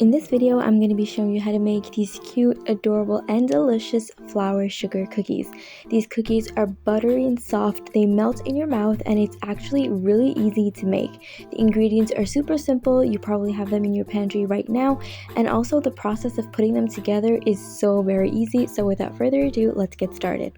In this video, I'm going to be showing you how to make these cute, adorable, and delicious flour sugar cookies. These cookies are buttery and soft, they melt in your mouth, and it's actually really easy to make. The ingredients are super simple, you probably have them in your pantry right now, and also the process of putting them together is so very easy. So without further ado, let's get started.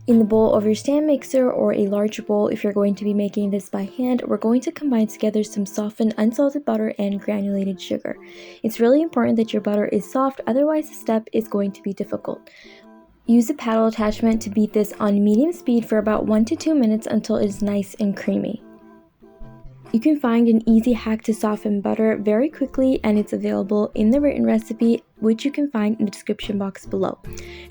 In the bowl of your stand mixer or a large bowl, if you're going to be making this by hand, we're going to combine together some softened unsalted butter and granulated sugar. It's really important that your butter is soft, otherwise the step is going to be difficult. Use a paddle attachment to beat this on medium speed for about 1 to 2 minutes until it is nice and creamy. You can find an easy hack to soften butter very quickly, and it's available in the written recipe, which you can find in the description box below.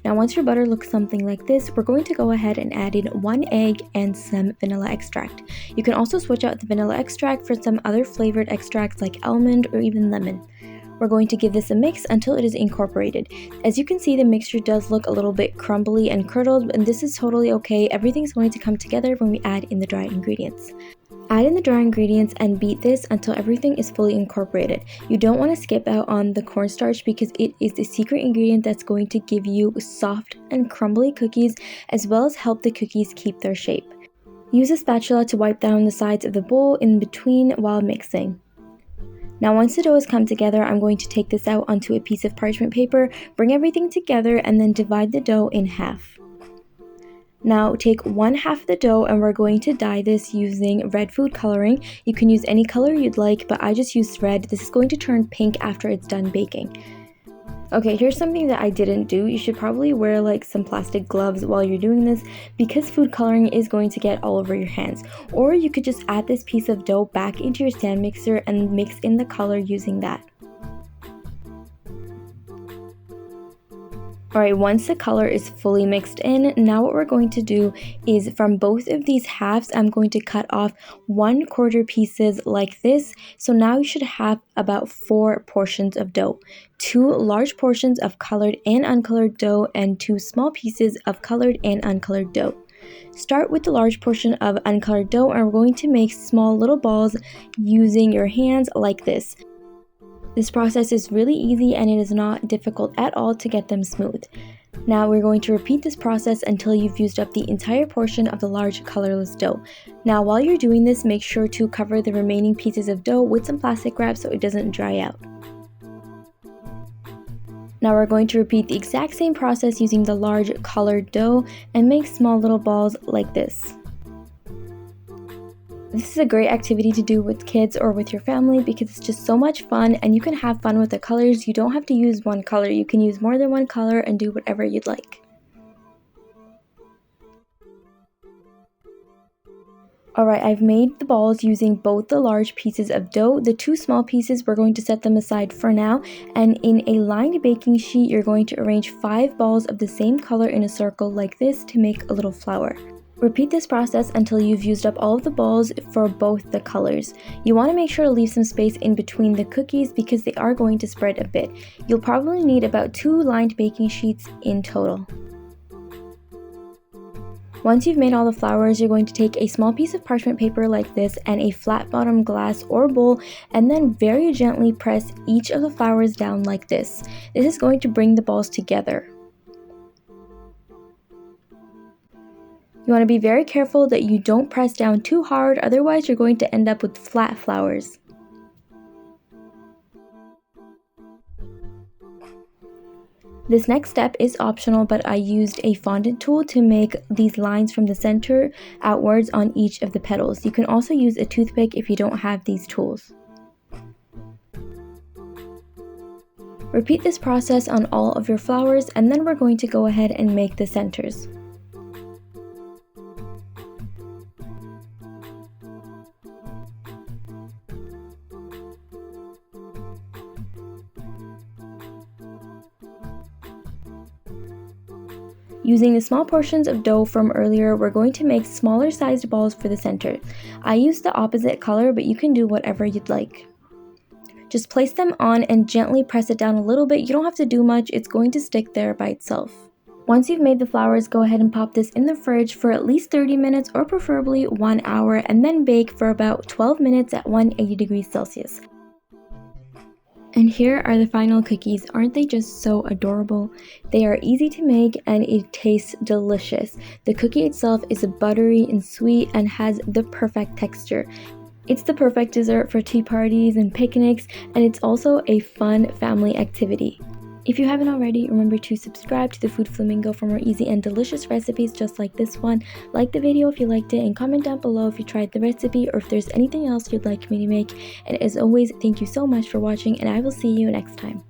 Now once your butter looks something like this, we're going to go ahead and add in 1 egg and some vanilla extract. You can also switch out the vanilla extract for some other flavored extracts like almond or even lemon. We're going to give this a mix until it is incorporated. As you can see, the mixture does look a little bit crumbly and curdled, and this is totally okay. Everything's going to come together when we add in the dry ingredients. Add in the dry ingredients and beat this until everything is fully incorporated. You don't want to skip out on the cornstarch because it is the secret ingredient that's going to give you soft and crumbly cookies, as well as help the cookies keep their shape. Use a spatula to wipe down the sides of the bowl in between while mixing. Now once the dough has come together, I'm going to take this out onto a piece of parchment paper, bring everything together, and then divide the dough in half. Now take 1/2 of the dough and we're going to dye this using red food coloring. You can use any color you'd like, but I just used red. This is going to turn pink after it's done baking. Okay, here's something that I didn't do. You should probably wear like some plastic gloves while you're doing this because food coloring is going to get all over your hands. Or you could just add this piece of dough back into your stand mixer and mix in the color using that. Alright, once the color is fully mixed in, now what we're going to do is from both of these halves, I'm going to cut off 1/4 pieces like this. So now you should have about 4 portions of dough. 2 large portions of colored and uncolored dough and 2 small pieces of colored and uncolored dough. Start with the large portion of uncolored dough and we're going to make small little balls using your hands like this. This process is really easy and it is not difficult at all to get them smooth. Now we're going to repeat this process until you've used up the entire portion of the large colorless dough. Now while you're doing this, make sure to cover the remaining pieces of dough with some plastic wrap so it doesn't dry out. Now we're going to repeat the exact same process using the large colored dough and make small little balls like this. This is a great activity to do with kids or with your family because it's just so much fun and you can have fun with the colors. You don't have to use one color, you can use more than one color and do whatever you'd like. Alright, I've made the balls using both the large pieces of dough. The 2 small pieces, we're going to set them aside for now, and in a lined baking sheet, you're going to arrange 5 balls of the same color in a circle like this to make a little flower. Repeat this process until you've used up all of the balls for both the colors. You want to make sure to leave some space in between the cookies because they are going to spread a bit. You'll probably need about 2 lined baking sheets in total. Once you've made all the flowers, you're going to take a small piece of parchment paper like this and a flat bottom glass or bowl and then very gently press each of the flowers down like this. This is going to bring the balls together. You want to be very careful that you don't press down too hard, otherwise you're going to end up with flat flowers. This next step is optional, but I used a fondant tool to make these lines from the center outwards on each of the petals. You can also use a toothpick if you don't have these tools. Repeat this process on all of your flowers and then we're going to go ahead and make the centers. Using the small portions of dough from earlier, we're going to make smaller sized balls for the center. I used the opposite color, but you can do whatever you'd like. Just place them on and gently press it down a little bit. You don't have to do much, it's going to stick there by itself. Once you've made the flowers, go ahead and pop this in the fridge for at least 30 minutes or preferably 1 hour, and then bake for about 12 minutes at 180 degrees Celsius. And here are the final cookies. Aren't they just so adorable? They are easy to make and it tastes delicious. The cookie itself is buttery and sweet and has the perfect texture. It's the perfect dessert for tea parties and picnics, and it's also a fun family activity. If you haven't already, remember to subscribe to the Food Flamingo for more easy and delicious recipes just like this one. Like the video if you liked it, and comment down below if you tried the recipe or if there's anything else you'd like me to make. And as always, thank you so much for watching, and I will see you next time.